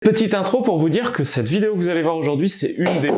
Petite intro pour vous dire que cette vidéo que vous allez voir aujourd'hui, c'est une des...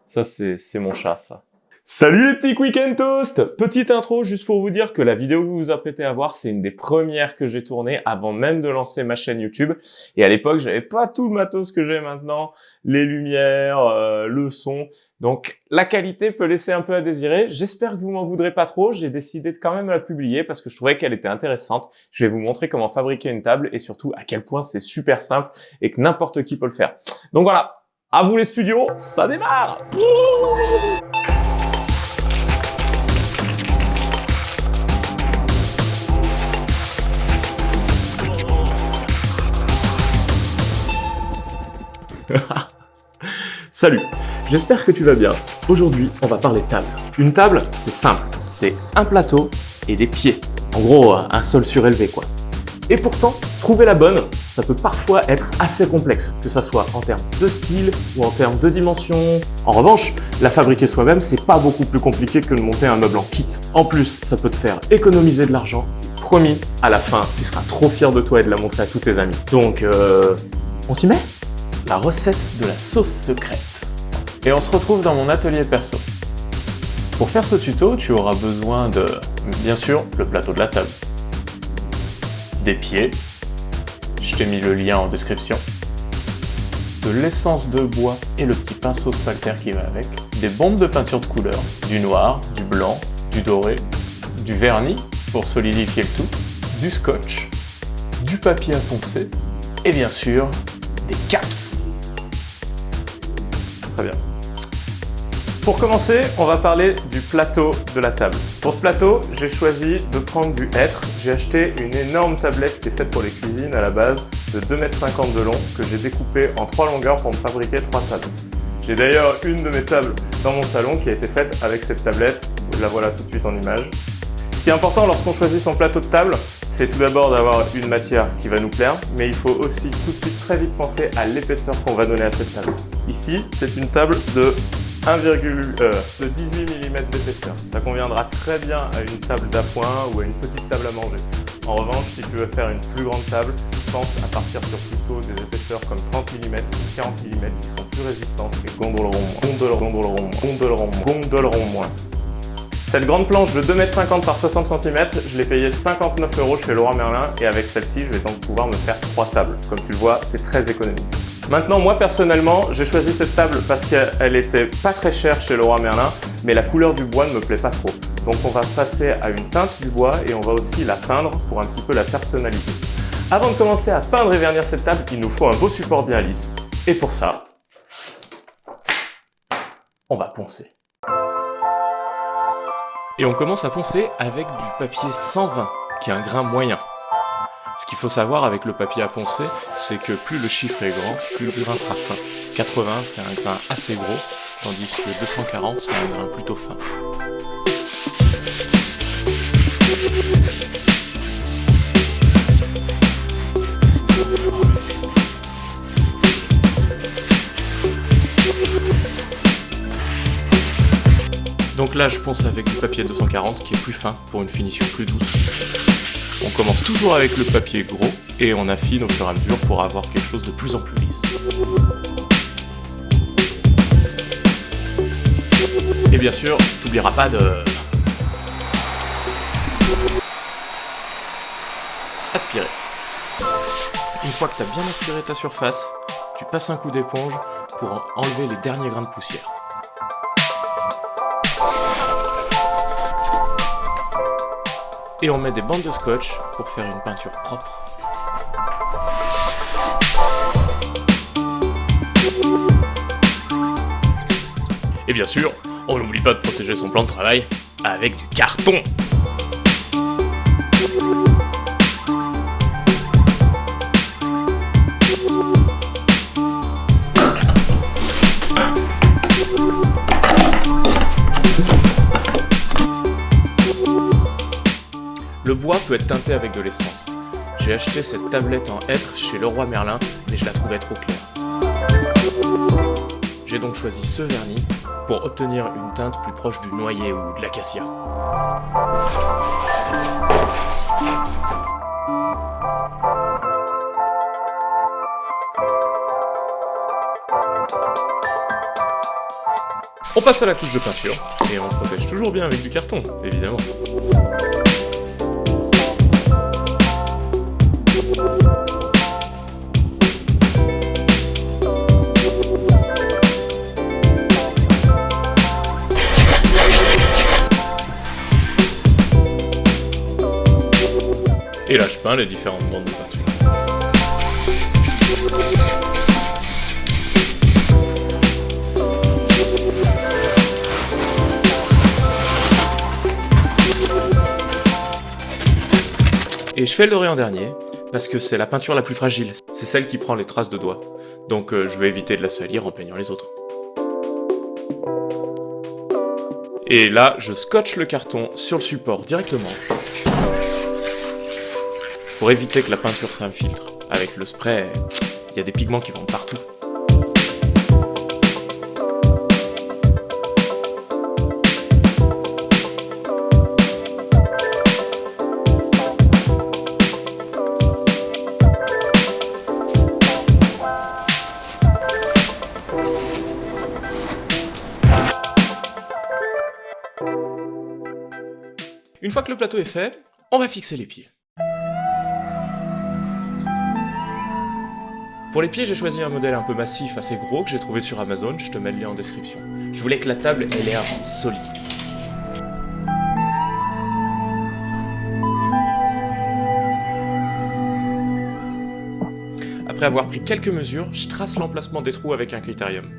Ça, c'est mon chat, ça. Salut les petits Quick and Toast! Petite intro juste pour vous dire que la vidéo que vous vous apprêtez à voir, c'est une des premières que j'ai tournées avant même de lancer ma chaîne YouTube. Et à l'époque, j'avais pas tout le matos que j'ai maintenant, les lumières, le son. Donc la qualité peut laisser un peu à désirer. J'espère que vous m'en voudrez pas trop. J'ai décidé de quand même la publier parce que je trouvais qu'elle était intéressante. Je vais vous montrer comment fabriquer une table et surtout à quel point c'est super simple et que n'importe qui peut le faire. Donc voilà, à vous les studios, ça démarre! Salut, j'espère que tu vas bien. Aujourd'hui, on va parler table. Une table, c'est simple, c'est un plateau et des pieds. En gros, un sol surélevé quoi. Et pourtant, trouver la bonne, ça peut parfois être assez complexe, que ça soit en termes de style ou en termes de dimension. En revanche, la fabriquer soi-même, c'est pas beaucoup plus compliqué que de monter un meuble en kit. En plus, ça peut te faire économiser de l'argent. Promis, à la fin, tu seras trop fier de toi et de la montrer à tous tes amis. Donc, on s'y met ? La recette de la sauce secrète. Et on se retrouve dans mon atelier perso. Pour faire ce tuto, tu auras besoin de, bien sûr, le plateau de la table, des pieds, je t'ai mis le lien en description, de l'essence de bois et le petit pinceau spalter qui va avec, des bombes de peinture de couleur, du noir, du blanc, du doré, du vernis pour solidifier le tout, du scotch, du papier à poncer et bien sûr, des caps. Très bien. Pour commencer, on va parler du plateau de la table. Pour ce plateau, j'ai choisi de prendre du hêtre. J'ai acheté une énorme tablette qui est faite pour les cuisines à la base de 2,50 m de long que j'ai découpée en 3 longueurs pour me fabriquer 3 tables. J'ai d'ailleurs une de mes tables dans mon salon qui a été faite avec cette tablette. La voilà tout de suite en image. Ce qui est important lorsqu'on choisit son plateau de table, c'est tout d'abord d'avoir une matière qui va nous plaire, mais il faut aussi tout de suite très vite penser à l'épaisseur qu'on va donner à cette table. Ici, c'est une table de 18 mm d'épaisseur. Ça conviendra très bien à une table d'appoint ou à une petite table à manger. En revanche, si tu veux faire une plus grande table, pense à partir sur plutôt des épaisseurs comme 30 mm ou 40 mm qui seront plus résistantes et gondoleront moins. Cette grande planche de 2,50 m par 60 cm, je l'ai payée 59 € chez Leroy Merlin et avec celle-ci, je vais donc pouvoir me faire 3 tables. Comme tu le vois, c'est très économique. Maintenant, moi personnellement, j'ai choisi cette table parce qu'elle était pas très chère chez Leroy Merlin, mais la couleur du bois ne me plaît pas trop. Donc on va passer à une teinte du bois et on va aussi la peindre pour un petit peu la personnaliser. Avant de commencer à peindre et vernir cette table, il nous faut un beau support bien lisse. Et pour ça, on va poncer. Et on commence à poncer avec du papier 120, qui est un grain moyen. Ce qu'il faut savoir avec le papier à poncer, c'est que plus le chiffre est grand, plus le grain sera fin. 80, c'est un grain assez gros, tandis que 240, c'est un grain plutôt fin. Donc là, je ponce avec du papier 240 qui est plus fin pour une finition plus douce. On commence toujours avec le papier gros et on affine au fur et à mesure pour avoir quelque chose de plus en plus lisse. Et bien sûr, t'oublieras pas de... aspirer. Une fois que tu as bien aspiré ta surface, tu passes un coup d'éponge pour enlever les derniers grains de poussière. Et on met des bandes de scotch pour faire une peinture propre. Et bien sûr, on n'oublie pas de protéger son plan de travail avec du carton. Le bois peut être teinté avec de l'essence. J'ai acheté cette tablette en hêtre chez Leroy Merlin, mais je la trouvais trop claire. J'ai donc choisi ce vernis pour obtenir une teinte plus proche du noyer ou de l'acacia. On passe à la couche de peinture, et on protège toujours bien avec du carton, évidemment. Et là je peins les différentes bandes de peinture. Et je fais le doré en dernier, parce que c'est la peinture la plus fragile, c'est celle qui prend les traces de doigts. Donc je vais éviter de la salir en peignant les autres. Et là, je scotche le carton sur le support directement, pour éviter que la peinture s'infiltre. Avec le spray, il y a des pigments qui vont partout. Une fois que le plateau est fait, on va fixer les pieds. Pour les pieds, j'ai choisi un modèle un peu massif, assez gros, que j'ai trouvé sur Amazon, je te mets le lien en description. Je voulais que la table ait l'air solide. Après avoir pris quelques mesures, je trace l'emplacement des trous avec un critérium.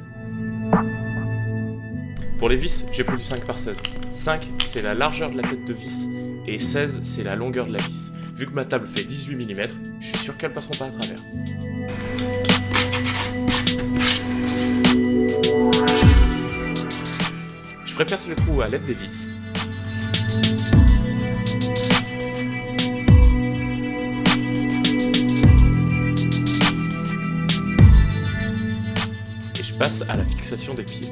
Pour les vis, j'ai pris du 5 par 16. 5, c'est la largeur de la tête de vis, et 16, c'est la longueur de la vis. Vu que ma table fait 18 mm, je suis sûr qu'elles passeront pas à travers. Je préperce les trous à l'aide des vis. Et je passe à la fixation des pieds.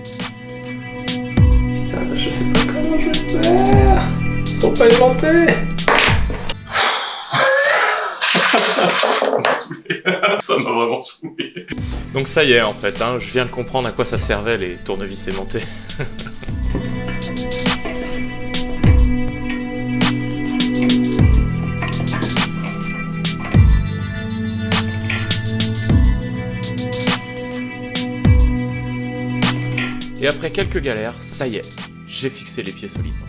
Putain, je sais pas comment je vais faire. Ils sont pas aimantés. Ça m'a vraiment saoulé. Donc ça y est en fait, hein, je viens de comprendre à quoi ça servait les tournevis aimantés. Et après quelques galères, ça y est, j'ai fixé les pieds solidement.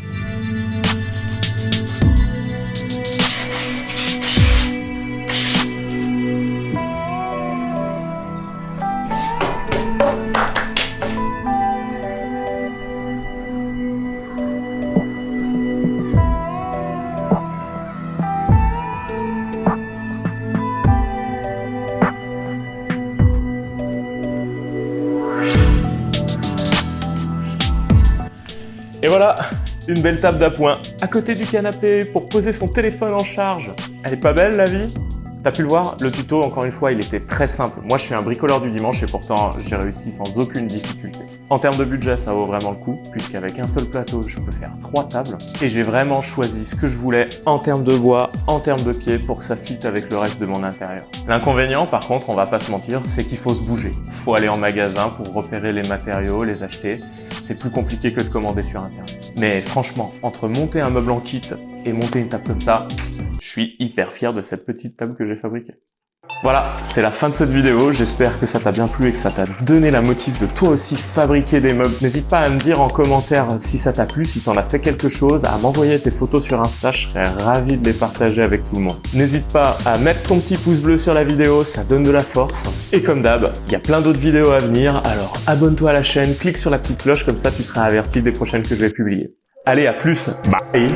Et voilà, une belle table d'appoint à côté du canapé pour poser son téléphone en charge. Elle est pas belle la vie? T'as pu le voir, le tuto, encore une fois, il était très simple. Moi, je suis un bricoleur du dimanche et pourtant, j'ai réussi sans aucune difficulté. En termes de budget, ça vaut vraiment le coup, puisqu'avec un seul plateau, je peux faire 3 tables. Et j'ai vraiment choisi ce que je voulais en termes de bois, en termes de pieds, pour que ça fitte avec le reste de mon intérieur. L'inconvénient, par contre, on va pas se mentir, c'est qu'il faut se bouger. Faut aller en magasin pour repérer les matériaux, les acheter. C'est plus compliqué que de commander sur Internet. Mais franchement, entre monter un meuble en kit et monter une table comme ça, je suis hyper fier de cette petite table que j'ai fabriquée. Voilà, c'est la fin de cette vidéo, j'espère que ça t'a bien plu et que ça t'a donné la motive de toi aussi fabriquer des meubles. N'hésite pas à me dire en commentaire si ça t'a plu, si t'en as fait quelque chose, à m'envoyer tes photos sur Insta, je serais ravi de les partager avec tout le monde. N'hésite pas à mettre ton petit pouce bleu sur la vidéo, ça donne de la force. Et comme d'hab, il y a plein d'autres vidéos à venir, alors abonne-toi à la chaîne, clique sur la petite cloche, comme ça tu seras averti des prochaines que je vais publier. Allez, à plus, bye!